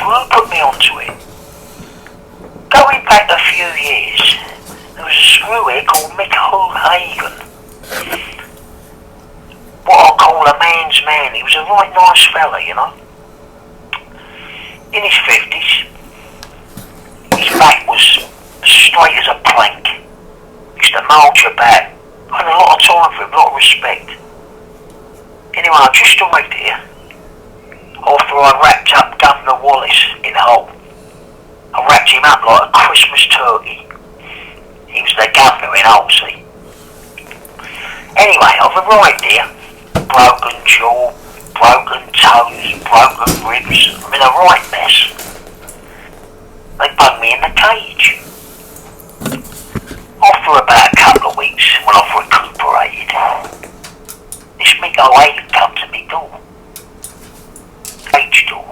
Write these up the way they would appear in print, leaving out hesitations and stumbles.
Screw put me onto it. Going back a few years, there was a screw here called Mick Hagen. What I call a man's man. He was a right nice fella, you know. In his 50s. His back was straight as a plank. Used to march about. I had a lot of time for him, a lot of respect. Anyway, I just arrived here after I wrapped up Governor Wallace in Hull. I wrapped him up like a Christmas turkey. He was the governor in Hull, see. Anyway, I've arrived here. Broken jaw, broken toes, broken ribs. I'm in a right mess. They bung me in the cage. After about a couple of weeks, when I've recuperated, this Mick Hagen come to me door. Cage door.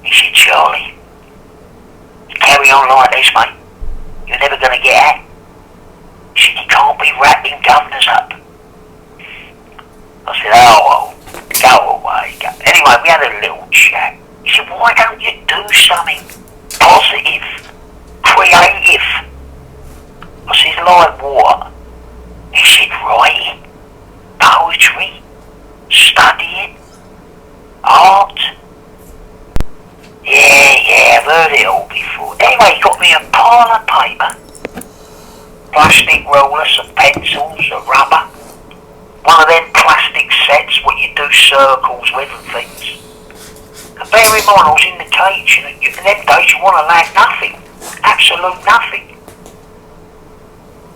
He said, Charlie, you carry on like this, mate. You're never going to get out. He said, you can't be wrapping governors up. I said, oh, well, go away. Go. Anyway, we had a little chat. He said, why don't you do something positive, creative? I said, like what? He said, writing, poetry, studying, art. Yeah, I've heard it all before. Anyway, he got me a pile of paper, plastic rollers, some pencils, a rubber. One of them plastic sets what you do circles with and things. And bear in mind, I was in the cage, and in them days you want to lack nothing. Absolute nothing.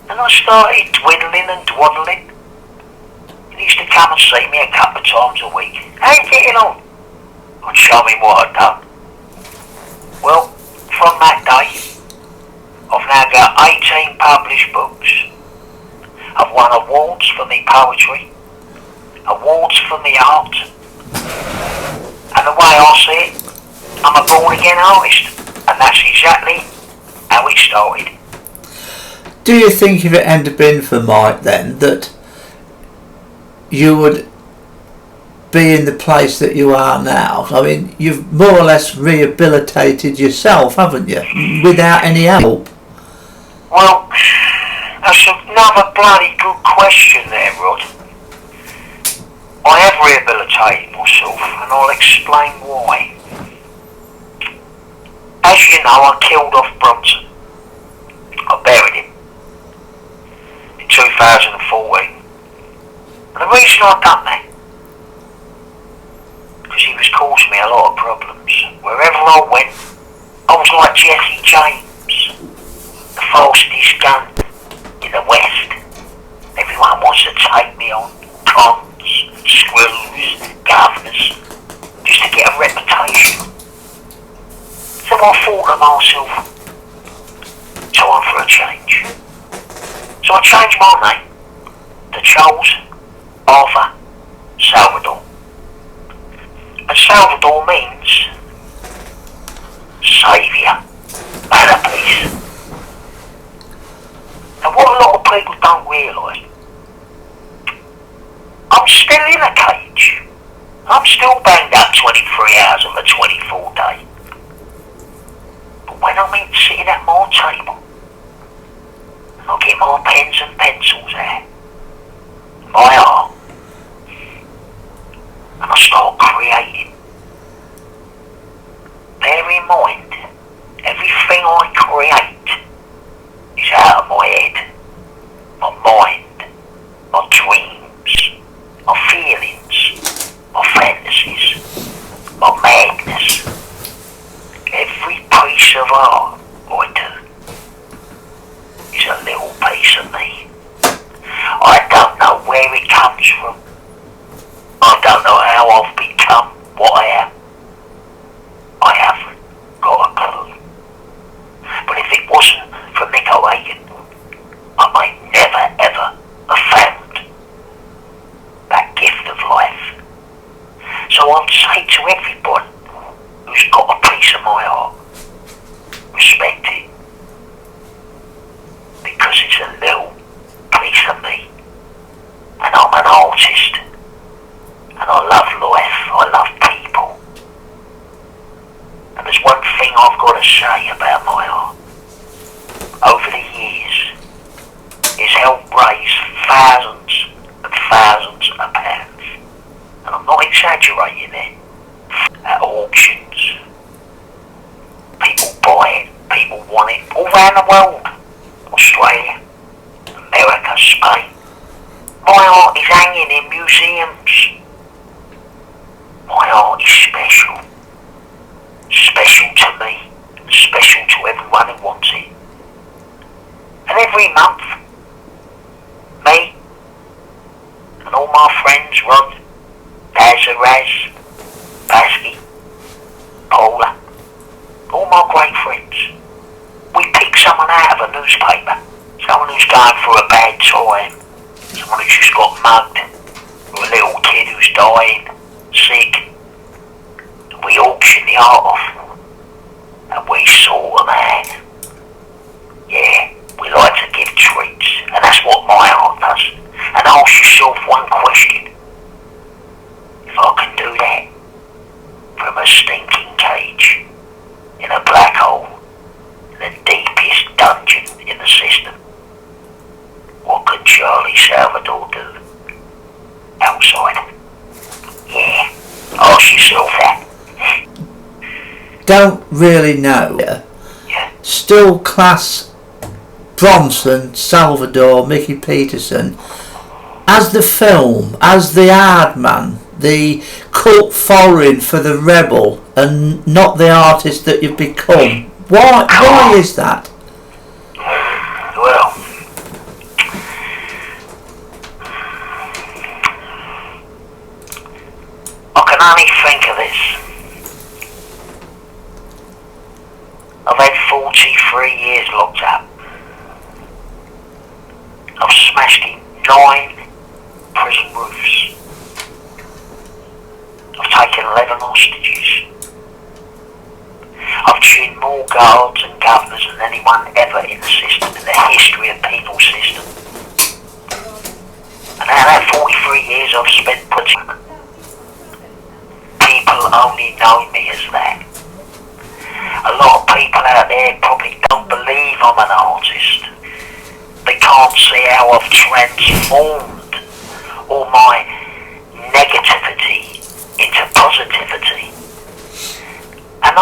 And I started dwindling and dwaddling. He used to come and see me a couple of times a week. How you getting on? I'd show him what I'd done. Well, from that day, I've now got 18 published books. I've won awards for me poetry, awards for me art, and the way I see it, I'm a born-again artist, and that's exactly how it started. Do you think if it hadn't been for Mike then, that you would be in the place that you are now? I mean, you've more or less rehabilitated yourself, haven't you, without any help? Well, that's another bloody good question there, Rod. I have rehabilitated myself, and I'll explain why. As you know, I killed off Bronson. I buried him in 2014. And the reason I done that, because he was causing me a lot of problems. Wherever I went, I was like Jesse James, the fastest gun in the West. Everyone wants to take me on, cons, screws, governors, just to get a reputation. So I thought to myself, time for a change. So I changed my name to Charles Arthur Salvador. And Salvador means saviour and a peace. And what a lot of people don't realise, I'm still in a cage. I'm still banged up 23 hours on the 24 day. But when I'm in sitting at my table, I get my pens and pencils out, my art, and I start creating. Bear in mind, everything I create is out of my head, my mind, my dreams, my feelings, my fantasies, my madness. Every piece of art I do is a little piece of me. I don't know where it comes from. I don't know how I've become what I am. I haven't got a clue. But if it wasn't for Mick Hagen, I may never ever have found that gift of life. So I'd say to everyone who's got a piece of my heart, respect it. Because it's a little piece of me. And I'm an artist. And I love life, I love people. at auctions. People buy it, people want it, all around the world. Australia, America, Spain. My art is hanging in museums. My art is special. Special to me, and special to everyone who wants it. And every month, me and all my friends, Rod, Raz, Basky, Paula, all my great friends, we pick someone out of a newspaper, someone who's going through a bad time, someone who's just got mugged, or a little kid who's dying, sick, and we auction the art off, and we sort them out. Yeah, we like to give treats, and that's what my art does. And ask yourself one question. If I can do that from a stinking cage, in a black hole, in the deepest dungeon in the system, what could Charlie Salvador do outside? Yeah, ask yourself that. Don't really know. Yeah. Still class Bronson, Salvador, Mickey Peterson as the film, as the hard man, the cult following for the rebel, and not the artist that you've become. Why is that? Well, I can only think of this. I've had 43 years locked up. I've smashed in 9 prison roofs. I've taken 11 hostages. I've chinned more guards and governors than anyone ever in the system, in the history of the penal system. And out of that 43 years I've spent putting, people only know me as that. A lot of people out there probably don't believe I'm an artist. They can't see how I've transformed all my negativity into positivity. And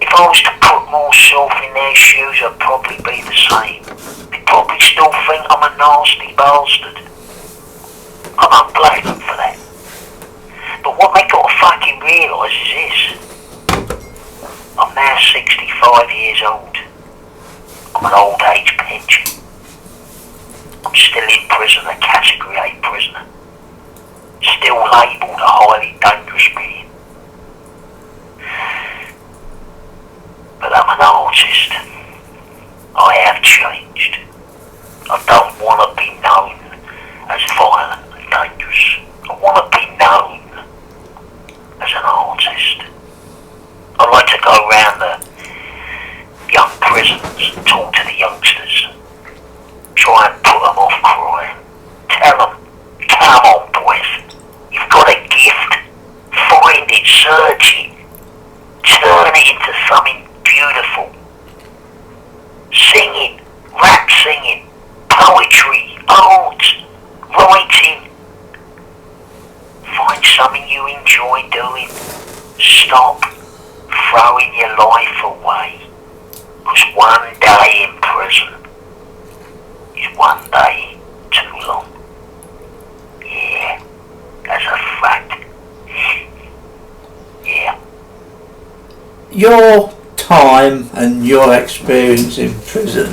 if I was to put myself in their shoes, I'd probably be the same. They'd probably still think I'm a nasty bastard. I don't blame them for that. But what they got to fucking realise is this. I'm now 65 years old. I'm an old age pension. I'm still in prison, a category A prisoner. Still labelled a highly dangerous being. But I'm an artist. I have changed. I don't want to be known as violent and dangerous. I want to be known as an artist. I like to go around the young prisons and talk to the youngsters. Try and put them off crying. Tell them, come on boys, you've got a gift. Find it, search it. Turn it into something beautiful. Singing, rap singing, poetry, art, writing. Find something you enjoy doing. Stop throwing your life away. Because one day in prison is one day too long. Yeah, that's a fact. Yeah. Your time and your experience in prison,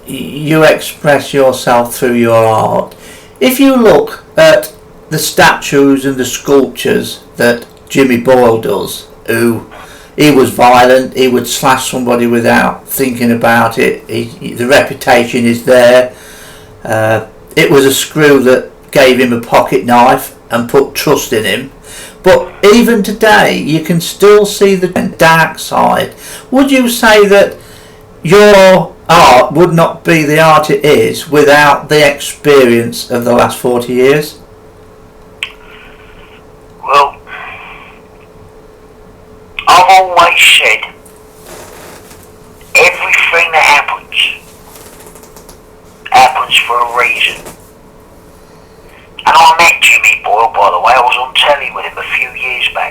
you express yourself through your art. If you look at the statues and the sculptures that Jimmy Boyle does, he was violent, he would slash somebody without thinking about it, the reputation is there. It was a screw that gave him a pocket knife and put trust in him. But even today, you can still see the dark side. Would you say that your art would not be the art it is without the experience of the last 40 years? Well, I've always said everything that happens for a reason. And I met Jimmy Boyle, by the way. I was on telly with him a few years back.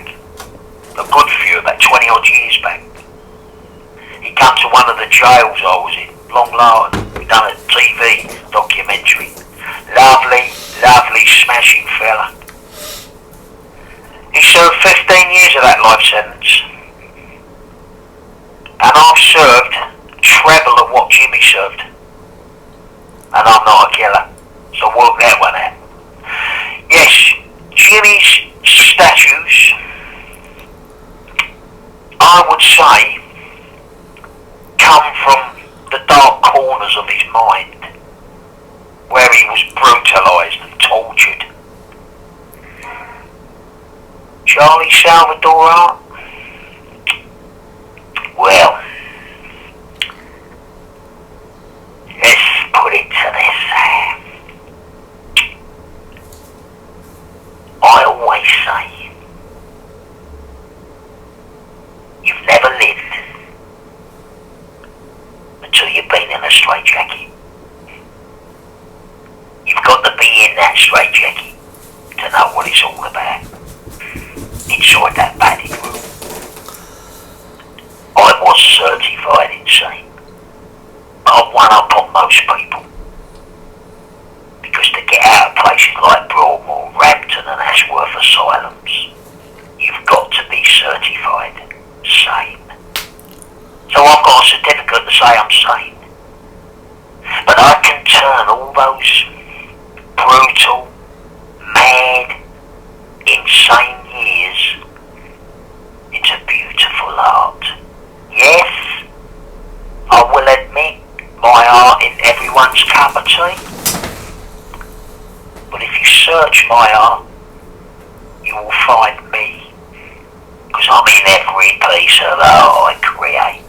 the jails I was in. Long Lartin. We done a TV documentary. Lovely, lovely, smashing fella. He served 15 years of that life sentence. And I've served treble of what Jimmy served. And I'm not a killer. So work that one out. Yes, Jimmy's statues, I would say, come from the dark corners of his mind, where he was brutalised and tortured. Charlie Salvador art? Well, let's put it to this. I always say, you've never lived until you've been in a straitjacket. You've got to be in that straitjacket to know what it's all about. Inside that padded room. I was certified insane. I've won up on most people. Because to get out of places like Broadmoor, Rampton and Ashworth asylums, you've got to be certified sane. So I've got a certificate to say I'm sane. But I can turn all those brutal, mad, insane years into beautiful art. Yes, I will admit my art in everyone's cup of tea. But if you search my art, you will find me. Because I'm in every piece of art I create.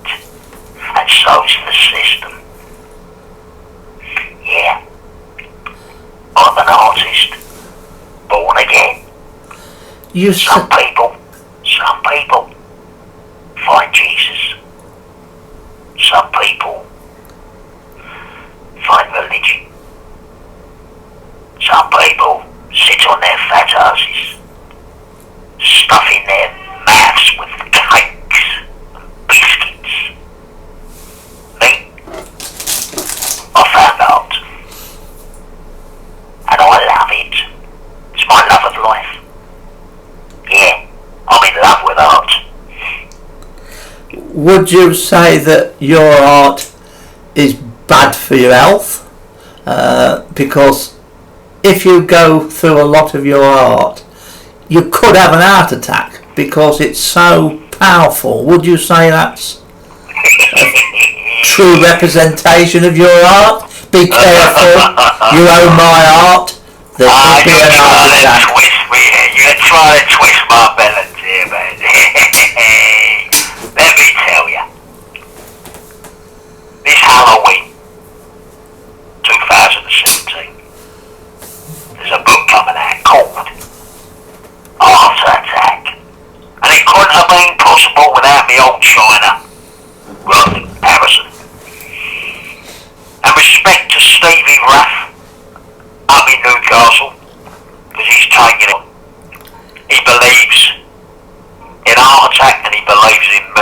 And so's the system. Yeah, I'm an artist. Born again. Some people find Jesus. Some people find religion. Some people sit on their fat asses, stuffing their mouths with cakes and biscuits. Me, I found art. And I love it. It's my love of life. Yeah, I'm in love with art. Would you say that your art is bad for your health? Because if you go through a lot of your art, you could have an heart attack because it's so powerful. Would you say that's a true representation of your art? Be careful, you own my art. There could be an heart attack. You're trying to twist my balance here, man. Let me tell you. This Halloween 2017, there's a book coming out called Heart Attack. And it couldn't have been possible without me old China, Ron Harrison. And respect to Steve Wraith up in Newcastle, because he's taking it. He believes in Heart Attack and he believes in me.